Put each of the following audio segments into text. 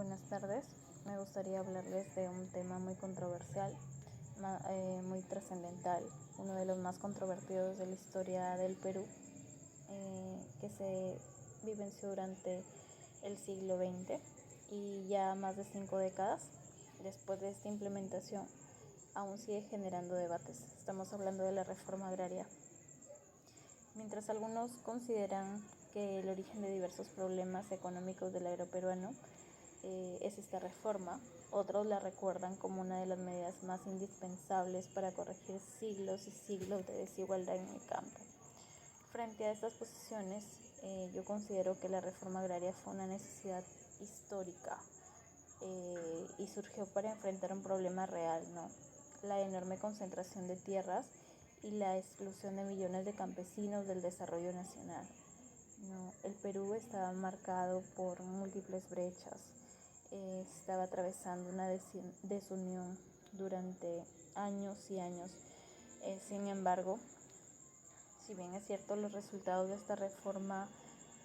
Buenas tardes. Me gustaría hablarles de un tema muy controversial, muy trascendental, uno de los más controvertidos de la historia del Perú, que se vivenció durante el siglo XX y ya más de 5 décadas. Después de esta implementación, aún sigue generando debates. Estamos hablando de la reforma agraria. Mientras algunos consideran que el origen de diversos problemas económicos del agroperuano es esta reforma, otros la recuerdan como una de las medidas más indispensables para corregir siglos y siglos de desigualdad en el campo. Frente a estas posiciones, yo considero que la reforma agraria fue una necesidad histórica y surgió para enfrentar un problema real, ¿no? La enorme concentración de tierras y la exclusión de millones de campesinos del desarrollo nacional. No, el Perú estaba marcado por múltiples brechas, estaba atravesando una desunión durante años y años. Sin embargo, si bien es cierto, los resultados de esta reforma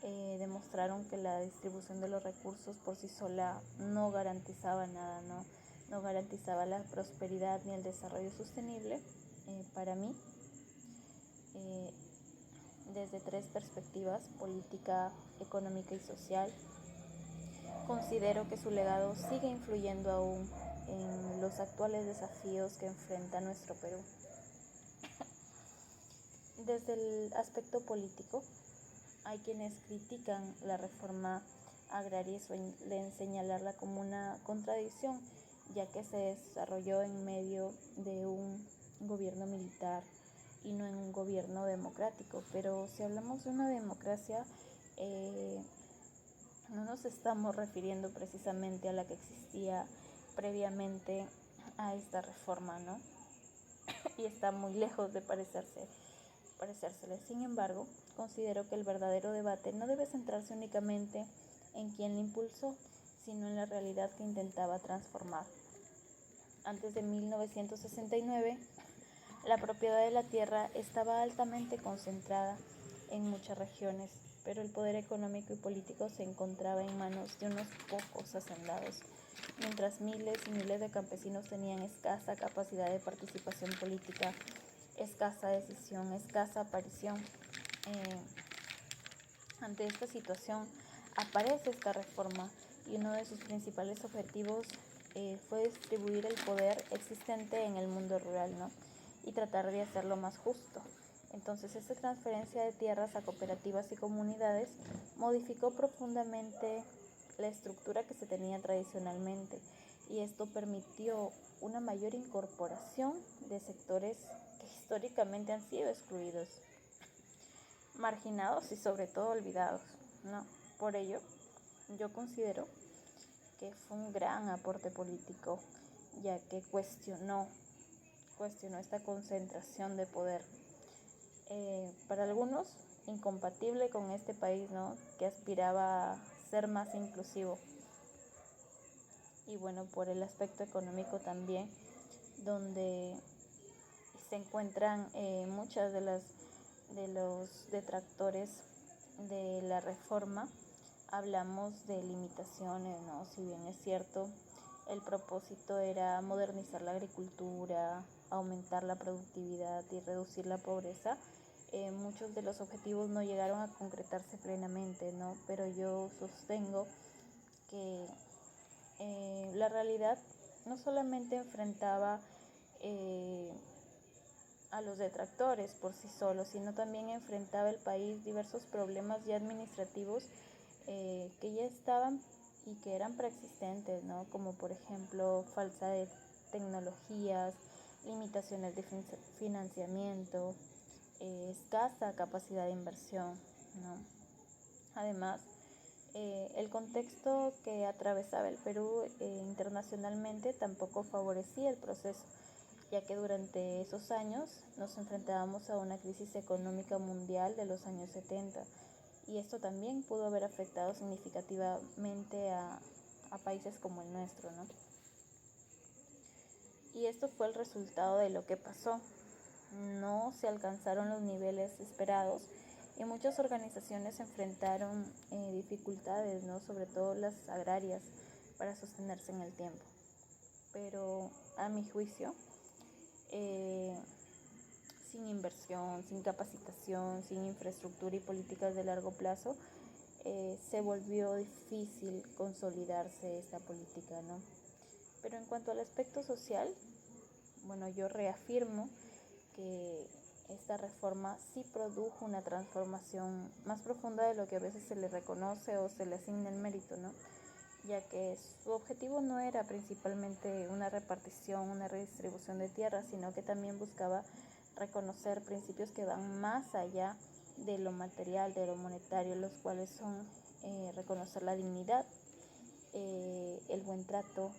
demostraron que la distribución de los recursos por sí sola no garantizaba nada, no garantizaba la prosperidad ni el desarrollo sostenible. Para mí, desde 3 perspectivas: política, económica y social, considero que su legado sigue influyendo aún en los actuales desafíos que enfrenta nuestro Perú. Desde el aspecto político, hay quienes critican la reforma agraria y suelen señalarla como una contradicción, ya que se desarrolló en medio de un gobierno militar y no en un gobierno democrático. Pero si hablamos de una democracia, no nos estamos refiriendo precisamente a la que existía previamente a esta reforma, ¿no? Y está muy lejos de parecérsele. Sin embargo, considero que el verdadero debate no debe centrarse únicamente en quién la impulsó, sino en la realidad que intentaba transformar. Antes de 1969, la propiedad de la tierra estaba altamente concentrada en muchas regiones, pero el poder económico y político se encontraba en manos de unos pocos hacendados, mientras miles y miles de campesinos tenían escasa capacidad de participación política, escasa decisión, escasa aparición. Ante esta situación aparece esta reforma y uno de sus principales objetivos fue distribuir el poder existente en el mundo rural, ¿no? Y tratar de hacerlo más justo. Entonces, esta transferencia de tierras a cooperativas y comunidades modificó profundamente la estructura que se tenía tradicionalmente, y esto permitió una mayor incorporación de sectores que históricamente han sido excluidos, marginados y sobre todo olvidados, ¿no? Por ello, yo considero que fue un gran aporte político, ya que cuestionó esta concentración de poder. Para algunos, incompatible con este país, ¿no?, que aspiraba a ser más inclusivo. Y bueno, por el aspecto económico también, donde se encuentran muchas de los detractores de la reforma. Hablamos de limitaciones, ¿no? Si bien es cierto, el propósito era modernizar la agricultura, aumentar la productividad y reducir la pobreza, muchos de los objetivos no llegaron a concretarse plenamente, ¿no? Pero yo sostengo que la realidad no solamente enfrentaba a los detractores por sí solos, sino también enfrentaba el país diversos problemas ya administrativos que ya estaban y que eran preexistentes, ¿no? Como por ejemplo falta de tecnologías, limitaciones de financiamiento, escasa capacidad de inversión, ¿no? Además, el contexto que atravesaba el Perú internacionalmente tampoco favorecía el proceso, ya que durante esos años nos enfrentábamos a una crisis económica mundial de los años 70, y esto también pudo haber afectado significativamente a países como el nuestro, ¿no? Y esto fue el resultado de lo que pasó. No se alcanzaron los niveles esperados y muchas organizaciones enfrentaron dificultades, ¿no?, sobre todo las agrarias, para sostenerse en el tiempo. Pero a mi juicio, sin inversión, sin capacitación, sin infraestructura y políticas de largo plazo, se volvió difícil consolidarse esta política, ¿no? Pero en cuanto al aspecto social, bueno, yo reafirmo que esta reforma sí produjo una transformación más profunda de lo que a veces se le reconoce o se le asigna el mérito, ¿no? Ya que su objetivo no era principalmente una repartición, una redistribución de tierras, sino que también buscaba reconocer principios que van más allá de lo material, de lo monetario, los cuales son reconocer la dignidad, el buen trato,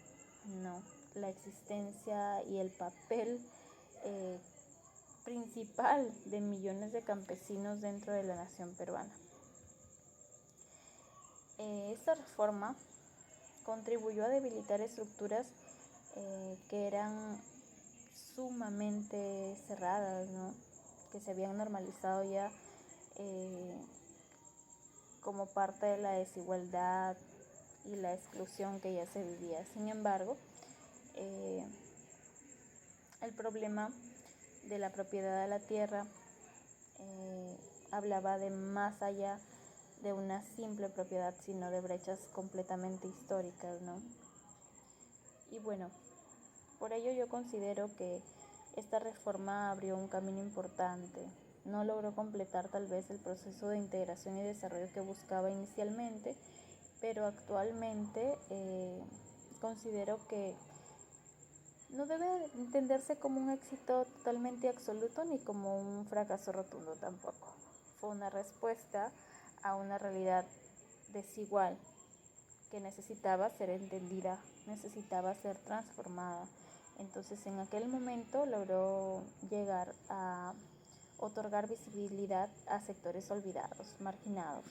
no, la existencia y el papel principal de millones de campesinos dentro de la nación peruana. Esta reforma contribuyó a debilitar estructuras que eran sumamente cerradas, ¿no? Que se habían normalizado ya como parte de la desigualdad y la exclusión que ya se vivía. Sin embargo, el problema de la propiedad de la tierra hablaba de más allá de una simple propiedad, sino de brechas completamente históricas, ¿no? Y bueno, por ello yo considero que esta reforma abrió un camino importante. No logró completar tal vez el proceso de integración y desarrollo que buscaba inicialmente, pero actualmente considero que no debe entenderse como un éxito totalmente absoluto ni como un fracaso rotundo tampoco. Fue una respuesta a una realidad desigual que necesitaba ser entendida, necesitaba ser transformada. Entonces en aquel momento logró llegar a otorgar visibilidad a sectores olvidados, marginados.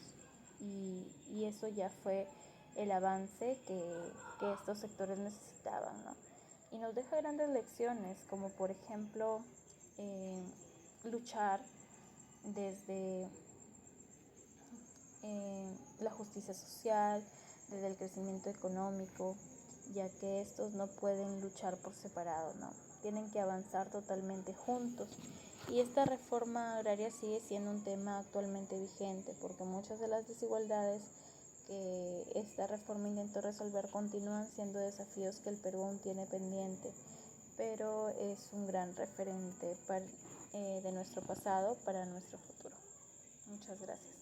Y eso ya fue el avance que estos sectores necesitaban, ¿no? Y nos deja grandes lecciones, como por ejemplo luchar desde la justicia social, desde el crecimiento económico, ya que estos no pueden luchar por separado, ¿no? Tienen que avanzar totalmente juntos. Y esta reforma agraria sigue siendo un tema actualmente vigente, porque muchas de las desigualdades que esta reforma intentó resolver continúan siendo desafíos que el Perú aún tiene pendiente, pero es un gran referente de nuestro pasado para nuestro futuro. Muchas gracias.